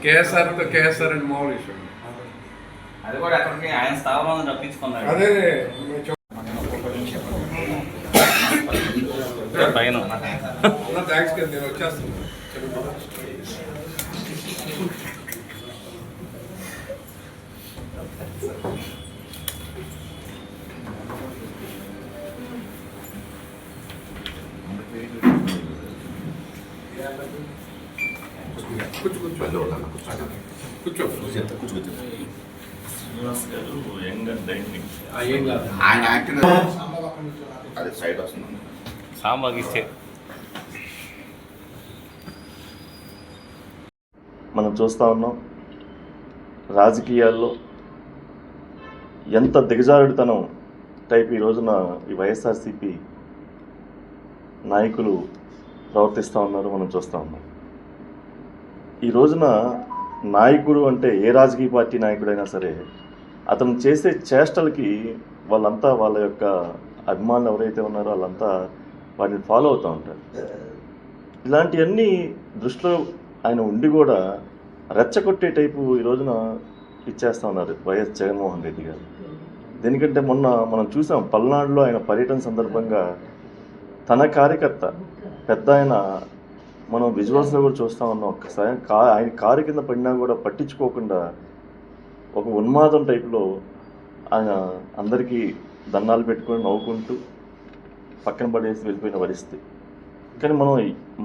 KSR అని మామూలు విషయం. అది కూడా అక్కడికి ఆయన స్థావరం తప్పించుకున్నాడు. అదే పైన థ్యాంక్స్ కదా, నేను వచ్చేస్తున్నాను. కూర్చో శ్రీనివాస్ గారు యంగ్ అండ్ డైనమిక్. ఆయన యాక్టింగ్ అది సైడ్ వస్తుంది. సాంబాగిస్తే మనం చూస్తూ ఉన్నాం రాజకీయాల్లో ఎంత దిగజారుడితనం టైప్ ఈ రోజున ఈ వైఎస్ఆర్సీపీ నాయకులు ప్రవర్తిస్తూ ఉన్నారు, మనం చూస్తూ ఉన్నాం. ఈ రోజున నాయకుడు అంటే ఏ రాజకీయ పార్టీ నాయకుడైనా సరే అతను చేసే చేష్టలకి వాళ్ళంతా వాళ్ళ యొక్క అభిమానులు ఎవరైతే ఉన్నారో వాళ్ళంతా వాటిని ఫాలో అవుతూ ఉంటారు. ఇలాంటివన్నీ దృష్టిలో ఆయన ఉండి కూడా రెచ్చగొట్టే టైపు ఈ రోజున ఇచ్చేస్తూ ఉన్నారు వైఎస్ జగన్మోహన్ రెడ్డి గారు. దేనికంటే మొన్న మనం చూసాం పల్నాడులో ఆయన పర్యటన సందర్భంగా తన కార్యకర్త పెద్ద ఆయన, మనం విజువల్స్లో కూడా చూస్తూ ఉన్నాం, ఒక్కసారి ఆయన కారు కింద పడినా కూడా పట్టించుకోకుండా ఒక ఉన్మాదం టైపులో ఆయన అందరికీ దండాలు పెట్టుకొని నవ్వుకుంటూ పక్కన పడేసి వెళ్ళిపోయిన పరిస్థితి. కానీ మనం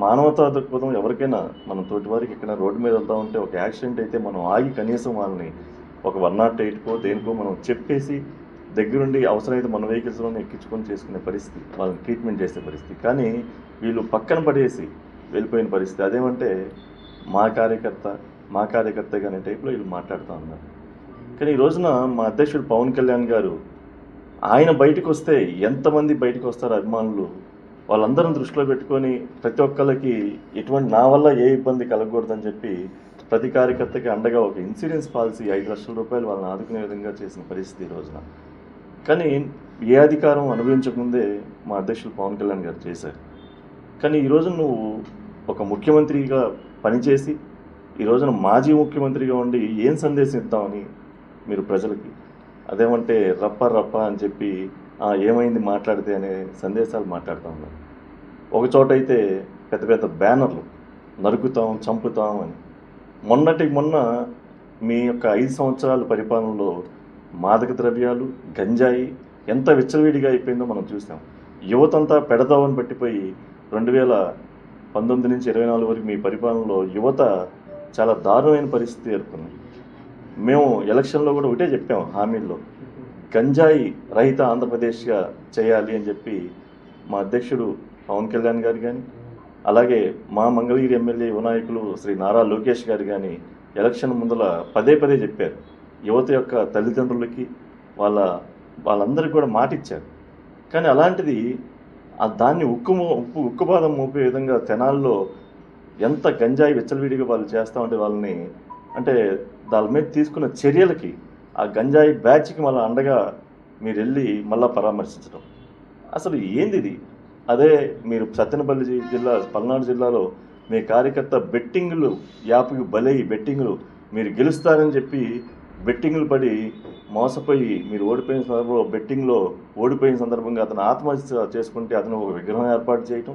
మానవతా దృక్పథం ఎవరికైనా మన తోటి వారికి ఎక్కడ రోడ్డు మీద వెళ్తూ ఉంటే ఒక యాక్సిడెంట్ అయితే మనం ఆగి కనీసం వాళ్ళని ఒక 108కో దేనికో మనం చెప్పేసి దగ్గరుండి అవసరమైతే మన వెహికల్స్లోనే ఎక్కించుకొని చేసుకునే పరిస్థితి, వాళ్ళని ట్రీట్మెంట్ చేసే పరిస్థితి. కానీ వీళ్ళు పక్కన పడేసి వెళ్ళిపోయిన పరిస్థితి. అదేమంటే మా కార్యకర్త అనే టైప్లో వీళ్ళు మాట్లాడుతూ ఉన్నారు. కానీ ఈ రోజున మా అధ్యక్షుడు పవన్ కళ్యాణ్ గారు ఆయన బయటకు వస్తే ఎంతమంది బయటకు వస్తారు అభిమానులు, వాళ్ళందరం దృష్టిలో పెట్టుకొని ప్రతి ఒక్కరికి ఎటువంటి నా వల్ల ఏ ఇబ్బంది కలగకూడదని చెప్పి ప్రతి కార్యకర్తకి అండగా ఒక ఇన్సూరెన్స్ పాలసీ 5 లక్షల రూపాయలు వాళ్ళని ఆదుకునే విధంగా చేసిన పరిస్థితి ఈ రోజున. కానీ ఏ అధికారం అనుభవించకముందే మా అధ్యక్షుడు పవన్ కళ్యాణ్ గారు చేశారు. కానీ ఈరోజు నువ్వు ఒక ముఖ్యమంత్రిగా పనిచేసి ఈ రోజున మాజీ ముఖ్యమంత్రిగా ఉండి ఏం సందేశం ఇద్దామని మీరు ప్రజలకి, అదేమంటే రప్ప అని చెప్పి ఏమైంది మాట్లాడితే అనే సందేశాలు మాట్లాడుతూ ఉన్నారు. ఒకచోట అయితే పెద్ద పెద్ద బ్యానర్లు నరుకుతాం చంపుతాం అని. మొన్న మీ యొక్క 5 సంవత్సరాల పరిపాలనలో మాదక ద్రవ్యాలు గంజాయి ఎంత విచ్చలవిడిగా అయిపోయిందో మనం చూసాం. యువతంతా పెడదావని పట్టిపోయి 2019 నుంచి 24 వరకు మీ పరిపాలనలో యువత చాలా దారుణమైన పరిస్థితి ఏర్పడింది. మేము ఎలక్షన్లో కూడా ఒకటే చెప్పాము హామీల్లో, గంజాయి రహిత ఆంధ్రప్రదేశ్గా చేయాలి అని చెప్పి మా అధ్యక్షుడు పవన్ కళ్యాణ్ గారు కానీ, అలాగే మా మంగళగిరి ఎమ్మెల్యే యువనాయకులు శ్రీ నారా లోకేష్ గారు కానీ ఎలక్షన్ ముందల పదే చెప్పారు. యువత యొక్క తల్లిదండ్రులకి వాళ్ళందరికీ కూడా మాట ఇచ్చారు. కానీ అలాంటిది దాన్ని ఉక్కుపాదం మోపే విధంగా తెనాల్లో ఎంత గంజాయి విచ్చలవిడిగా వాళ్ళు చేస్తూ ఉంటే వాళ్ళని అంటే దాని మీద తీసుకున్న చర్యలకి ఆ గంజాయి బ్యాచ్కి మళ్ళీ అండగా మీరు వెళ్ళి మళ్ళీ పరామర్శించడం అసలు ఏంది ఇది? అదే మీరు సత్తెనపల్లి జిల్లా పల్నాడు జిల్లాలో మీ కార్యకర్త బెట్టింగులు యాప్కి బలై బెట్టింగులు మీరు గెలుస్తారని చెప్పి బెట్టింగులు పడి మోసపోయి మీరు ఓడిపోయిన సందర్భంలో బెట్టింగ్లో ఓడిపోయిన సందర్భంగా అతను ఆత్మహత్య చేసుకుంటే అతను ఒక విగ్రహం ఏర్పాటు చేయటం,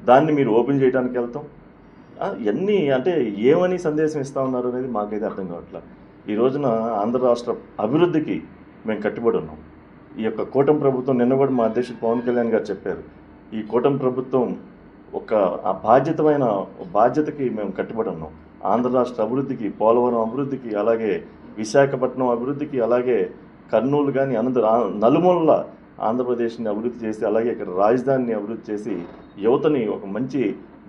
దాన్ని మీరు ఓపెన్ చేయడానికి వెళ్తాం, ఇవన్నీ అంటే ఏమని సందేశం ఇస్తూ ఉన్నారు అనేది మాకైతే అర్థం కావట్లేదు. ఈ రోజున ఆంధ్ర రాష్ట్ర అభివృద్ధికి మేము కట్టుబడి ఉన్నాం. ఈ యొక్క కూటమి ప్రభుత్వం నిన్న కూడా మా అధ్యక్షుడు పవన్ కళ్యాణ్ గారు చెప్పారు, ఈ కూటమి ప్రభుత్వం ఒక బాధ్యతకి మేము కట్టుబడి ఉన్నాం. ఆంధ్ర రాష్ట్ర అభివృద్ధికి, పోలవరం అభివృద్ధికి, అలాగే విశాఖపట్నం అభివృద్ధికి, అలాగే కర్నూలు కానీ నలుమూలల ఆంధ్రప్రదేశ్ని అభివృద్ధి చేసి, అలాగే ఇక్కడ రాజధానిని అభివృద్ధి చేసి యువతని ఒక మంచి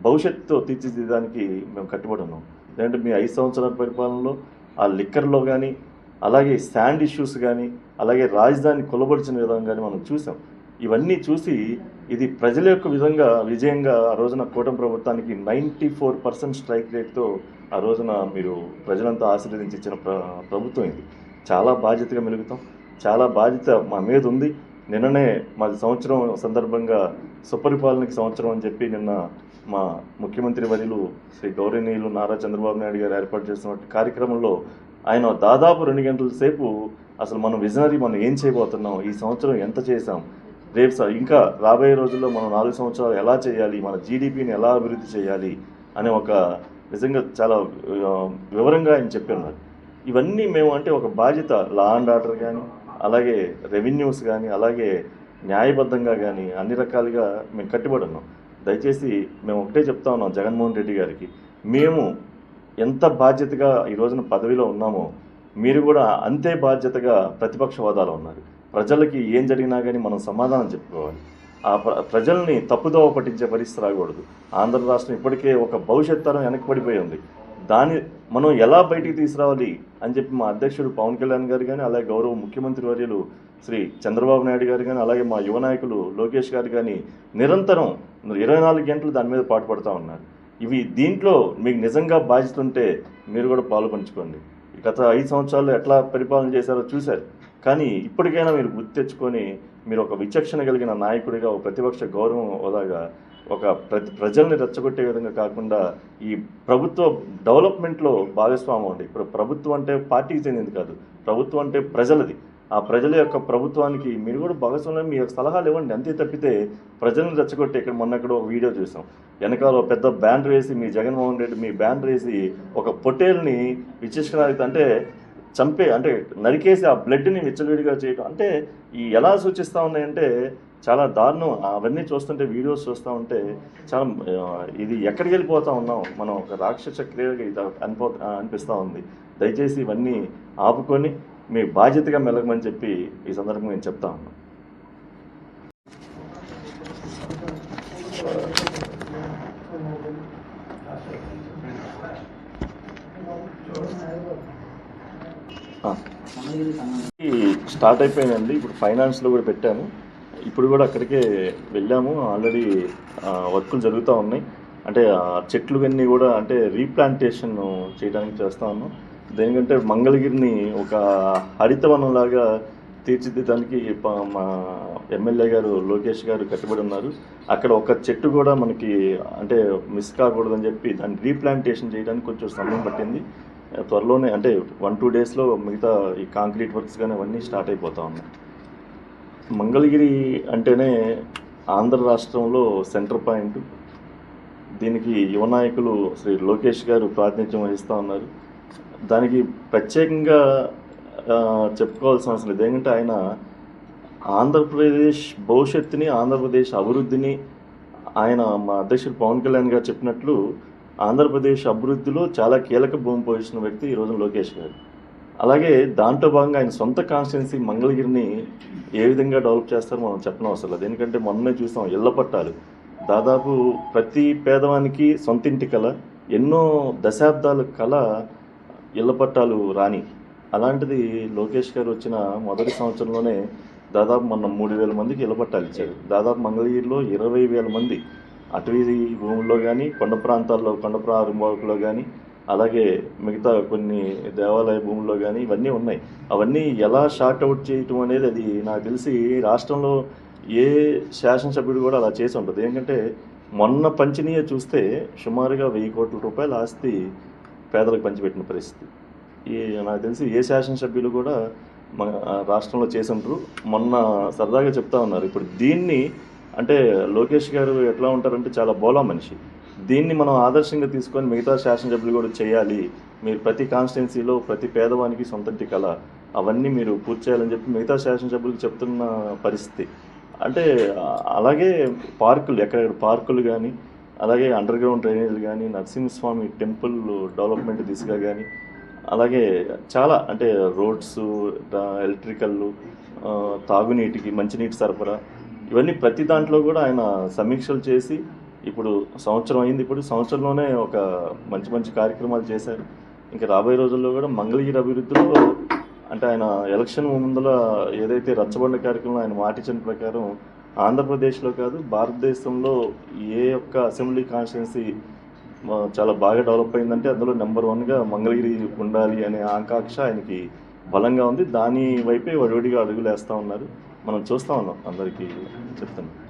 భవిష్యత్తుతో తీర్చిదిద్దడానికి మేము కట్టుబడి ఉన్నాం. ఎందుకంటే మీ 5 సంవత్సరాల పరిపాలనలో ఆ లిక్కర్లో కానీ, అలాగే శాండ్ ఇష్యూస్ కానీ, అలాగే రాజధాని కొలబడిచిన విధంగా కానీ మనం చూసాం. ఇవన్నీ చూసి ఇది ప్రజల యొక్క విజయంగా ఆ రోజున కూటమి ప్రభుత్వానికి 94% స్ట్రైక్ రేట్తో ఆ రోజున మీరు ప్రజలంతా ఆశీర్వదించి ఇచ్చిన ప్రభుత్వం ఇది. చాలా బాధ్యతగా మెలుగుతాం, చాలా బాధ్యత మా మీద ఉంది. నిన్ననే మాది సంవత్సరం సందర్భంగా సుపరిపాలనకి సంవత్సరం అని చెప్పి నిన్న మా ముఖ్యమంత్రి వర్యులు శ్రీ గౌరవనీయులు నారా చంద్రబాబు నాయుడు గారు ఏర్పాటు చేస్తున్న కార్యక్రమంలో ఆయన దాదాపు 2 గంటల సేపు అసలు మనం విజనరీ మనం ఏం చేయబోతున్నాం, ఈ సంవత్సరం ఎంత చేసాం, రేపు ఇంకా రాబోయే రోజుల్లో మనం 4 సంవత్సరాలు ఎలా చేయాలి, మన జీడిపిని ఎలా అభివృద్ధి చేయాలి అనే ఒక నిజంగా చాలా వివరంగా ఆయన చెప్పిన్నారు. ఇవన్నీ మేము అంటే ఒక బాధ్యత లా అండ్ ఆర్డర్ కానీ, అలాగే రెవెన్యూస్ కానీ, అలాగే న్యాయబద్ధంగా కానీ అన్ని రకాలుగా మేము కట్టుబడి ఉన్నాం. దయచేసి మేము ఒకటే చెప్తా ఉన్నాం జగన్మోహన్ రెడ్డి గారికి, మేము ఎంత బాధ్యతగా ఈ రోజున పదవిలో ఉన్నామో మీరు కూడా అంతే బాధ్యతగా ప్రతిపక్ష హోదాలో ఉన్నారు. ప్రజలకి ఏం జరిగినా కానీ మనం సమాధానం చెప్పుకోవాలి. ఆ ప్రజల్ని తప్పుదోవ పట్టించే పరిస్థితి రాకూడదు. ఆంధ్ర రాష్ట్రం ఇప్పటికే ఒక భవిష్యత్ తరం వెనకబడిపోయి ఉంది. దాన్ని మనం ఎలా బయటికి తీసుకురావాలి అని చెప్పి మా అధ్యక్షుడు పవన్ కళ్యాణ్ గారు కానీ, అలాగే గౌరవ ముఖ్యమంత్రి వర్యులు శ్రీ చంద్రబాబు నాయుడు గారు కానీ, అలాగే మా యువ నాయకులు లోకేష్ గారు కానీ నిరంతరం 24 గంటలు దాని మీద పాటుపడుతూ ఉన్నారు. దీంట్లో మీకు నిజంగా బాధ్యత ఉంటే మీరు కూడా పాలు పంచుకోండి. గత 5 సంవత్సరాలు ఎట్లా పరిపాలన చేశారో చూశారు. కానీ ఇప్పటికైనా మీరు గుర్తు తెచ్చుకొని మీరు ఒక విచక్షణ కలిగిన నాయకుడిగా, ఒక ప్రతిపక్ష గౌరవం హోదాగా, ఒక ప్రజల్ని రెచ్చగొట్టే విధంగా కాకుండా ఈ ప్రభుత్వ డెవలప్మెంట్లో భాగస్వామ్యం అండి. ఇప్పుడు ప్రభుత్వం అంటే పార్టీకి చెందింది కాదు, ప్రభుత్వం అంటే ప్రజలది. ఆ ప్రజల యొక్క ప్రభుత్వానికి మీరు కూడా భాగస్వామ్యం, మీ యొక్క సలహాలు ఇవ్వండి. అంతే తప్పితే ప్రజల్ని రెచ్చగొట్టి ఇక్కడ మొన్న ఒక వీడియో చూసాం, వెనకాల పెద్ద బ్యానర్ వేసి మీ జగన్మోహన్ రెడ్డి మీ బ్యానర్ వేసి ఒక పొట్టేల్ని విచక్షణారహిత అంటే అంటే నరికేసి ఆ బ్లడ్ని విచ్చలవిడిగా చేయడం అంటే ఎలా సూచిస్తూ ఉన్నాయంటే చాలా దారుణం. అవన్నీ చూస్తుంటే, వీడియోస్ చూస్తూ ఉంటే చాలా ఇది ఎక్కడికి వెళ్ళిపోతూ ఉన్నాం, మనం ఒక రాక్షస క్రియగా ఇది అనిపిస్తూ ఉంది. దయచేసి ఇవన్నీ ఆపుకొని మీ బాధ్యతగా మెలగమని చెప్పి ఈ సందర్భంగా నేను చెప్తా ఉన్నాను. స్టార్ట్ అయిపోయిందండి. ఇప్పుడు ఫైనాన్స్లో కూడా పెట్టాము. ఇప్పుడు కూడా అక్కడికే వెళ్ళాము. ఆల్రెడీ వర్కులు జరుగుతూ ఉన్నాయి. అంటే చెట్లు అన్నీ కూడా అంటే రీప్లాంటేషన్ చేయడానికి చేస్తూ ఉన్నాం. దేనికంటే మంగళగిరిని ఒక హరితవనంలాగా తీర్చిదిద్దడానికి మా ఎమ్మెల్యే గారు లోకేష్ గారు కట్టుబడి ఉన్నారు. అక్కడ ఒక చెట్టు కూడా మనకి అంటే మిస్ కాకూడదని చెప్పి దాన్ని రీప్లాంటేషన్ చేయడానికి కొంచెం సమయం పట్టింది. త్వరలోనే అంటే 1-2 డేస్లో మిగతా ఈ కాంక్రీట్ వర్క్స్ కానీ అవన్నీ స్టార్ట్ అయిపోతూ ఉన్నాయి. మంగళగిరి అంటేనే ఆంధ్ర రాష్ట్రంలో సెంటర్ పాయింట్. దీనికి యువ నాయకులు శ్రీ లోకేష్ గారు ప్రాతినిధ్యం వహిస్తూ ఉన్నారు. దానికి ప్రత్యేకంగా చెప్పుకోవాల్సిన అవసరం లేదు. ఎందుకంటే ఆయన ఆంధ్రప్రదేశ్ భవిష్యత్తుని, ఆంధ్రప్రదేశ్ అభివృద్ధిని ఆయన మా అధ్యక్షుడు పవన్ కళ్యాణ్ గారు చెప్పినట్లు ఆంధ్రప్రదేశ్ అభివృద్ధిలో చాలా కీలక భూమి పోషించిన వ్యక్తి ఈరోజు లోకేష్ గారు. అలాగే దాంట్లో భాగంగా ఆయన సొంత కాన్స్టిట్యున్సీ మంగళగిరిని ఏ విధంగా డెవలప్ చేస్తారో మనం చెప్పనవసరం లేదు. ఎందుకంటే మొన్నే చూసాం ఇళ్ల పట్టాలు. దాదాపు ప్రతి పేదవానికి సొంతింటి కళ, ఎన్నో దశాబ్దాల కళ ఇళ్ల పట్టాలు రాని. అలాంటిది లోకేష్ గారు వచ్చిన మొదటి సంవత్సరంలోనే దాదాపు మొన్న 3,000 మందికి ఇళ్ల పట్టాలు ఇచ్చారు. దాదాపు మంగళగిరిలో 20,000 మంది అటవీ భూముల్లో కానీ, కొండ ప్రాంతాల్లో కొండ ప్రారంభంలో కానీ, అలాగే మిగతా కొన్ని దేవాలయ భూముల్లో కానీ ఇవన్నీ ఉన్నాయి. అవన్నీ ఎలా షార్ట్ అవుట్ చేయటం అనేది అది నాకు తెలిసి రాష్ట్రంలో ఏ శాసనసభ్యుడు కూడా అలా చేసి ఉంటుంది. ఎందుకంటే మొన్న పంచనీయ చూస్తే సుమారుగా 1,000 కోట్ల రూపాయల ఆస్తి పేదలకు పంచిపెట్టిన పరిస్థితి. నాకు తెలిసి ఏ శాసనసభ్యులు కూడా మన రాష్ట్రంలో చేసి ఉంటారు. మొన్న సరదాగా చెప్తా ఉన్నారు. ఇప్పుడు దీన్ని అంటే లోకేష్ గారు ఎట్లా ఉంటారంటే చాలా బోలా మనిషి. దీన్ని మనం ఆదర్శంగా తీసుకొని మిగతా శాసనసభ్యులు కూడా చేయాలి. మీరు ప్రతి కాన్స్టిట్యున్సీలో ప్రతి పేదవానికి సొంతంటి కళ అవన్నీ మీరు పూర్తి చేయాలని చెప్పి మిగతా శాసనసభ్యులకు చెప్తున్న పరిస్థితి. అంటే అలాగే పార్కులు, ఎక్కడెక్కడ పార్కులు కానీ, అలాగే అండర్ గ్రౌండ్ డ్రైనేజీలు కానీ, నరసింహస్వామి టెంపుల్ డెవలప్మెంట్ దిశగా కానీ, అలాగే చాలా అంటే రోడ్స్, ఎలక్ట్రికల్, తాగునీటికి మంచినీటి సరఫరా, ఇవన్నీ ప్రతి దాంట్లో కూడా ఆయన సమీక్షలు చేసి ఇప్పుడు సంవత్సరం అయింది. ఇప్పుడు సంవత్సరంలోనే ఒక మంచి మంచి కార్యక్రమాలు చేశారు. ఇంకా రాబోయే రోజుల్లో కూడా మంగళగిరి అభివృద్ధిలో అంటే ఆయన ఎలక్షన్ ముందర ఏదైతే రచ్చబండ కార్యక్రమం ఆయన మాటిచ్చిన ప్రకారం ఆంధ్రప్రదేశ్లో కాదు భారతదేశంలో ఏ ఒక్క అసెంబ్లీ కాన్స్టిట్యున్సీ చాలా బాగా డెవలప్ అయిందంటే అందులో నెంబర్ 1గా మంగళగిరి ఉండాలి అనే ఆకాంక్ష ఆయనకి బలంగా ఉంది. దాని వైపే వడివడిగా అడుగులు వేస్తూ ఉన్నారు. మనం చూస్తూ ఉన్నాం, అందరికీ చెప్తున్నాం.